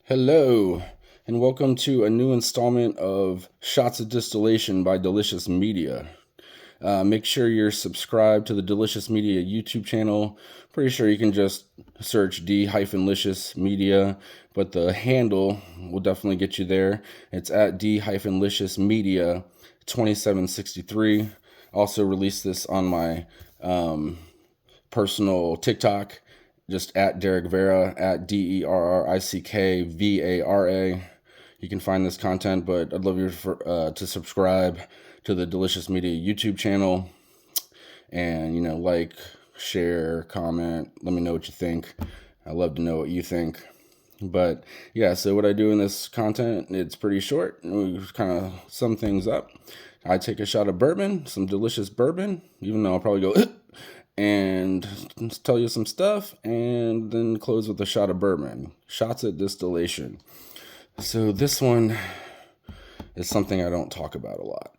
Hello, and welcome to a new installment of Shots of Distillation by D-Licious Media. Make sure you're subscribed to the D-Licious Media YouTube channel. Pretty sure you can just search D-Licious Media, but the handle will definitely get you there. It's at D-Licious Media 2763. Also released this on my personal TikTok, just at Derek Vera, at DERRICKVARA. You can find this content, but I'd love you to subscribe to the D-Licious Media YouTube channel and, like, share, comment, let me know what you think. I love to know what you think. But yeah, so what I do in this content, it's pretty short. We kind of sum things up. I take a shot of bourbon, some delicious bourbon, even though I'll probably go and tell you some stuff, and then close with a shot of bourbon. Shots at Distillation. So this one is something I don't talk about a lot.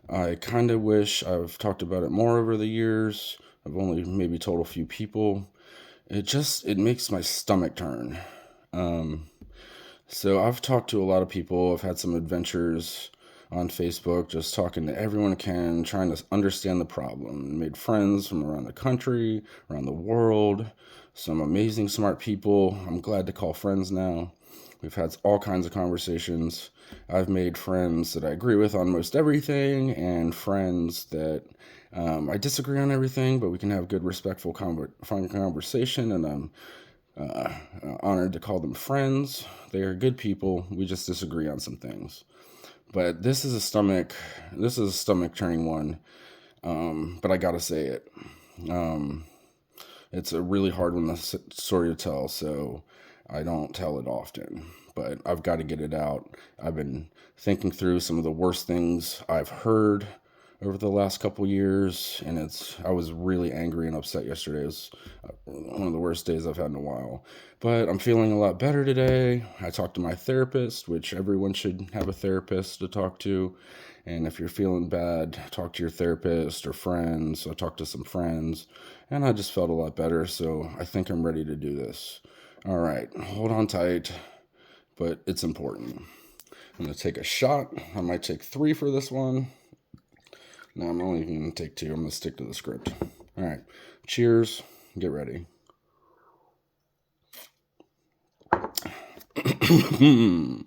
I kind of wish I've talked about it more over the years. I've only maybe told a few people. It makes my stomach turn. So I've talked to a lot of people. I've had some adventures on Facebook, just talking to everyone I can, trying to understand the problem. Made friends from around the country, around the world, some amazing, smart people I'm glad to call friends now. We've had all kinds of conversations. I've made friends that I agree with on most everything, and friends that I disagree on everything, but we can have good, respectful conversation, and I'm honored to call them friends. They are good people. We just disagree on some things. But this is a stomach turning one. But I gotta say it. It's a really hard one, the story to tell, so I don't tell it often. But I've got to get it out. I've been thinking through some of the worst things I've heard over the last couple years, and I was really angry and upset yesterday. It was one of the worst days I've had in a while. But I'm feeling a lot better today. I talked to my therapist, which everyone should have a therapist to talk to. And if you're feeling bad, talk to your therapist or friends. I talked to some friends, and I just felt a lot better, so I think I'm ready to do this. All right, hold on tight, but it's important. I'm going to take a shot. I might take 3 for this one. No, I'm only going to take 2. I'm going to stick to the script. All right. Cheers. Get ready. It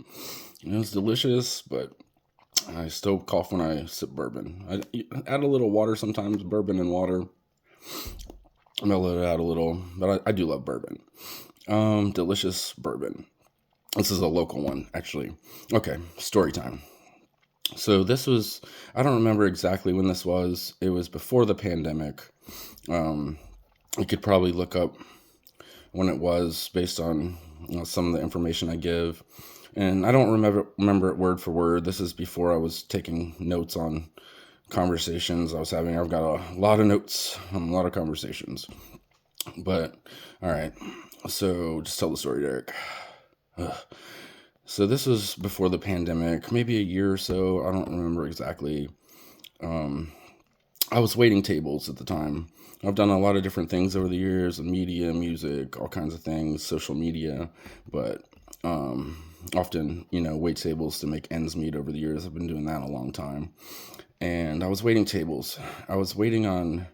was delicious, but I still cough when I sip bourbon. I add a little water sometimes, bourbon and water. Mellow it out a little, but I do love bourbon. Delicious bourbon. This is a local one, actually. Okay, story time. So this was, I don't remember exactly when this was. It was before the pandemic. You could probably look up when it was based on some of the information I give. And I don't remember it word for word. This is before I was taking notes on conversations I was having. I've got a lot of notes on a lot of conversations. But, all right. So just tell the story, Derek. So this was before the pandemic, maybe a year or so. I don't remember exactly. I was waiting tables at the time. I've done a lot of different things over the years, media, music, all kinds of things, social media, but often, wait tables to make ends meet over the years. I've been doing that a long time. And I was waiting tables. I was waiting on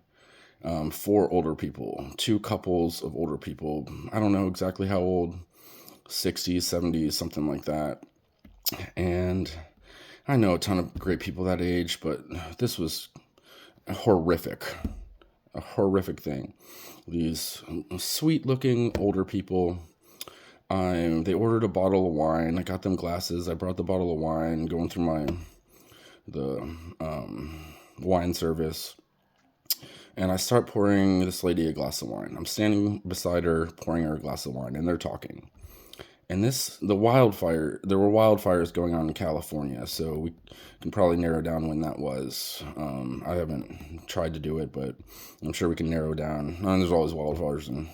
4 older people, 2 couples of older people. I don't know exactly how old, 60s, 70s, something like that. And I know a ton of great people that age, but this was a horrific thing. These sweet-looking older people. They ordered a bottle of wine. I got them glasses. I brought the bottle of wine, going through the wine service. And I start pouring this lady a glass of wine. I'm standing beside her, pouring her a glass of wine, and they're talking. And there were wildfires going on in California, so we can probably narrow down when that was. I haven't tried to do it, but I'm sure we can narrow down. There's always wildfires in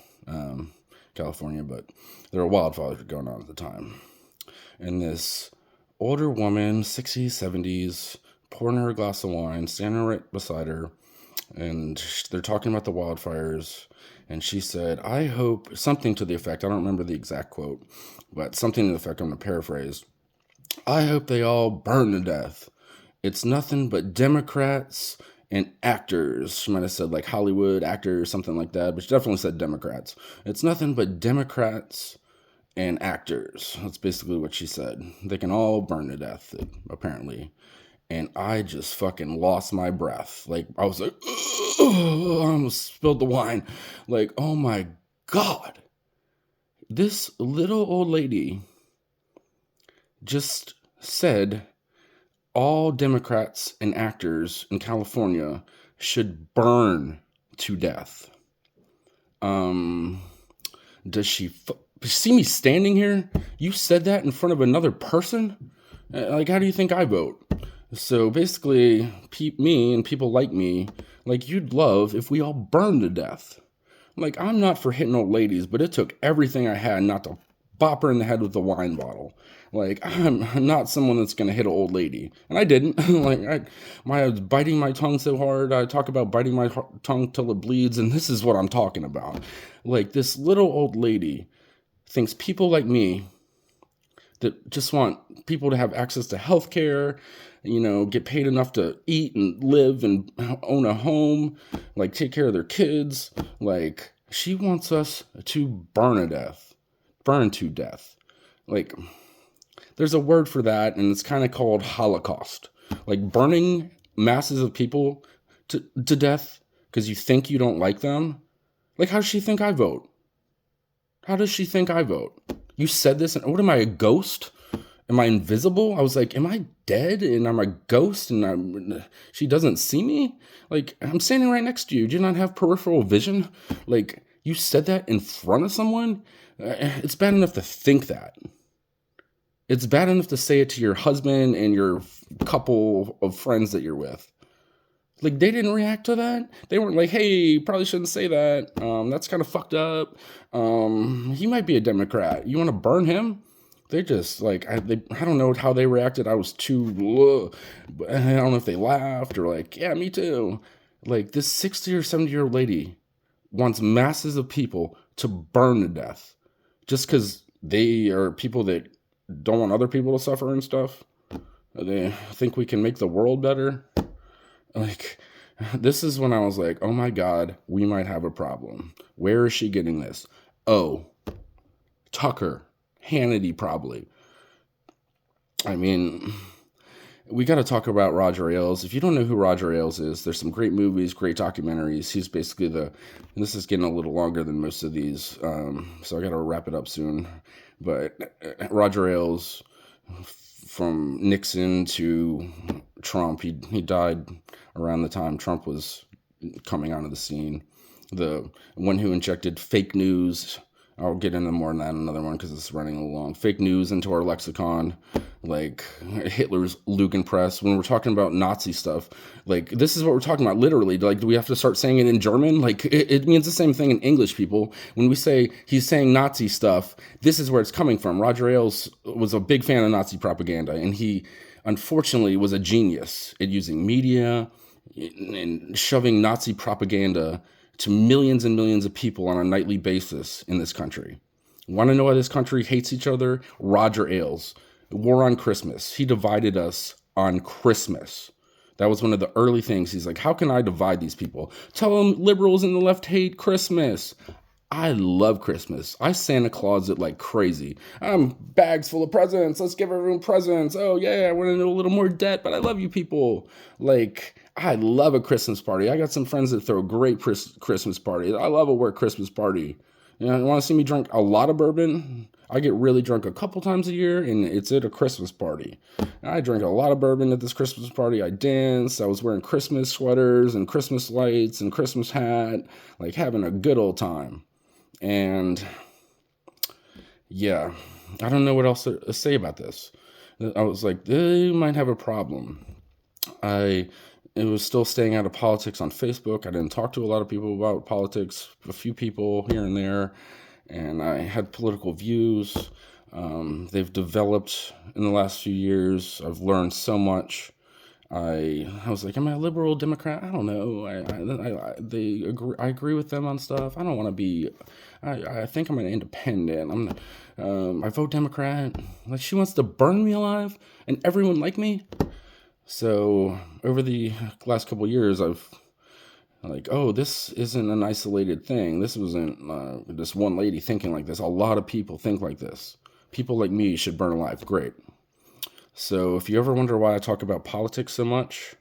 California, but there were wildfires going on at the time. And this older woman, 60s, 70s, pouring her a glass of wine, standing right beside her, and they're talking about the wildfires. And she said, I hope, something to the effect, I don't remember the exact quote, but something to the effect, I'm going to paraphrase. I hope they all burn to death. It's nothing but Democrats and actors. She might have said like Hollywood actors, something like that, but she definitely said Democrats. It's nothing but Democrats and actors. That's basically what she said. They can all burn to death, apparently. And I just fucking lost my breath. Like, I was like, I almost spilled the wine. Like, oh my God. This little old lady just said all Democrats and actors in California should burn to death. Does she see me standing here? You said that in front of another person? Like, how do you think I vote? So basically, me and people like me, like, you'd love if we all burned to death. Like, I'm not for hitting old ladies, but it took everything I had not to bop her in the head with a wine bottle. Like, I'm not someone that's going to hit an old lady. And I didn't. Like, I was biting my tongue so hard. I talk about biting my tongue till it bleeds, and this is what I'm talking about. Like, this little old lady thinks people like me that just want people to have access to health care, get paid enough to eat and live and own a home, like take care of their kids. Like, she wants us to burn to death. Like, there's a word for that, and it's kind of called Holocaust. Like, burning masses of people to death because you think you don't like them. Like, how does she think I vote? How does she think I vote? You said this, and what am I, a ghost? Am I invisible? I was like, am I dead and I'm a ghost and she doesn't see me? Like, I'm standing right next to you. Do you not have peripheral vision? Like, you said that in front of someone? It's bad enough to think that. It's bad enough to say it to your husband and your couple of friends that you're with. Like, they didn't react to that. They weren't like, hey, you probably shouldn't say that. That's kind of fucked up. He might be a Democrat. You want to burn him? They just, like, I don't know how they reacted. I was too, I don't know if they laughed or like, yeah, me too. Like, this 60 or 70-year-old lady wants masses of people to burn to death just because they are people that don't want other people to suffer and stuff. They think we can make the world better. Like, this is when I was like, oh my God, we might have a problem. Where is she getting this? Oh, Tucker, Hannity, probably. I mean, we got to talk about Roger Ailes. If you don't know who Roger Ailes is, there's some great movies, great documentaries. He's basically this is getting a little longer than most of these, so I got to wrap it up soon. But Roger Ailes, from Nixon to Trump, he died around the time Trump was coming onto the scene. The one who injected fake news, I'll get into more than that in another one because it's running along. Fake news into our lexicon, like Hitler's Lügenpresse. When we're talking about Nazi stuff, like, this is what we're talking about, literally. Like, do we have to start saying it in German? Like, it means the same thing in English, people. When we say he's saying Nazi stuff, this is where it's coming from. Roger Ailes was a big fan of Nazi propaganda, and he, unfortunately, was a genius at using media and shoving Nazi propaganda to millions and millions of people on a nightly basis in this country. Want to know why this country hates each other? Roger Ailes. War on Christmas. He divided us on Christmas. That was one of the early things. He's like, how can I divide these people? Tell them liberals and the left hate Christmas. I love Christmas. I Santa Claus it like crazy. I'm bags full of presents. Let's give everyone presents. Oh yeah, I want to know a little more debt, but I love you people. Like, I love a Christmas party. I got some friends that throw great Christmas parties. I love a work Christmas party. You want to see me drink a lot of bourbon? I get really drunk a couple times a year, and it's at a Christmas party. I drank a lot of bourbon at this Christmas party. I danced. I was wearing Christmas sweaters and Christmas lights and Christmas hat, like having a good old time. And yeah, I don't know what else to say about this. I was like, they might have a problem. It was still staying out of politics on Facebook. I didn't talk to a lot of people about politics, a few people here and there, and I had political views. They've developed in the last few years. I've learned so much. I was like, am I a liberal Democrat? I don't know. I agree with them on stuff. I don't want to be. I think I'm an independent. I vote Democrat. Like, she wants to burn me alive and everyone like me. So over the last couple of years, I've like, oh, this isn't an isolated thing. This wasn't this one lady thinking like this. A lot of people think like this. People like me should burn alive. Great. So if you ever wonder why I talk about politics so much,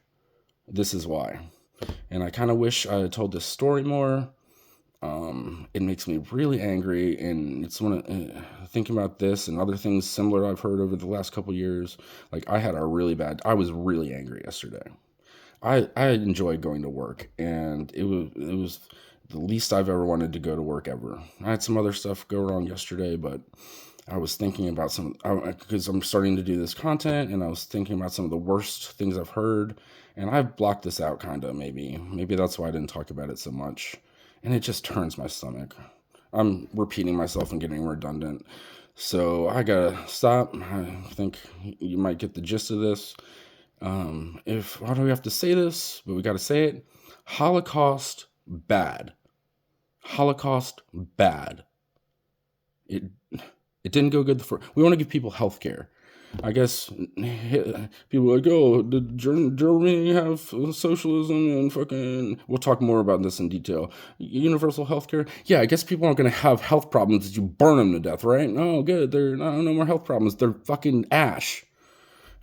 this is why. And I kind of wish I had told this story more. It makes me really angry, and it's when thinking about this and other things similar I've heard over the last couple years. Like, I was really angry yesterday. I enjoyed going to work, and it was the least I've ever wanted to go to work ever. I had some other stuff go wrong yesterday, but I was thinking about because I'm starting to do this content, and I was thinking about some of the worst things I've heard, and I've blocked this out kind of. Maybe that's why I didn't talk about it so much, and it just turns my stomach. I'm repeating myself and getting redundant, so I gotta stop. I think you might get the gist of this. If Why do we have to say this? But we got to say it. Holocaust bad. Holocaust bad. It it didn't go good. We want to give people health care. I guess people are like, oh, did Germany have socialism and fucking. We'll talk more about this in detail. Universal health care. Yeah, I guess people aren't going to have health problems if you burn them to death, right? No, good. No more health problems. They're fucking ash.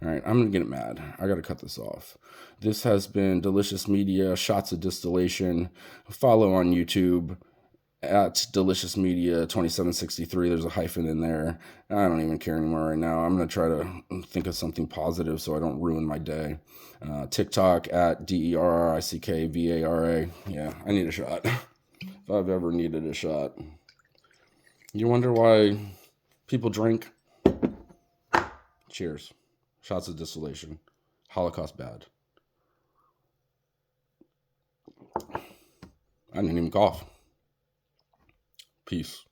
All right, I'm going to get mad. I got to cut this off. This has been Delicious Media, Shots of Distillation. Follow on YouTube at Delicious Media 2763. There's a hyphen in there. I don't even care anymore right now. I'm going to try to think of something positive so I don't ruin my day. TikTok at DERICKVARA. Yeah, I need a shot. If I've ever needed a shot. You wonder why people drink? Cheers. Shots of Distillation. Holocaust bad. I didn't even cough. Peace.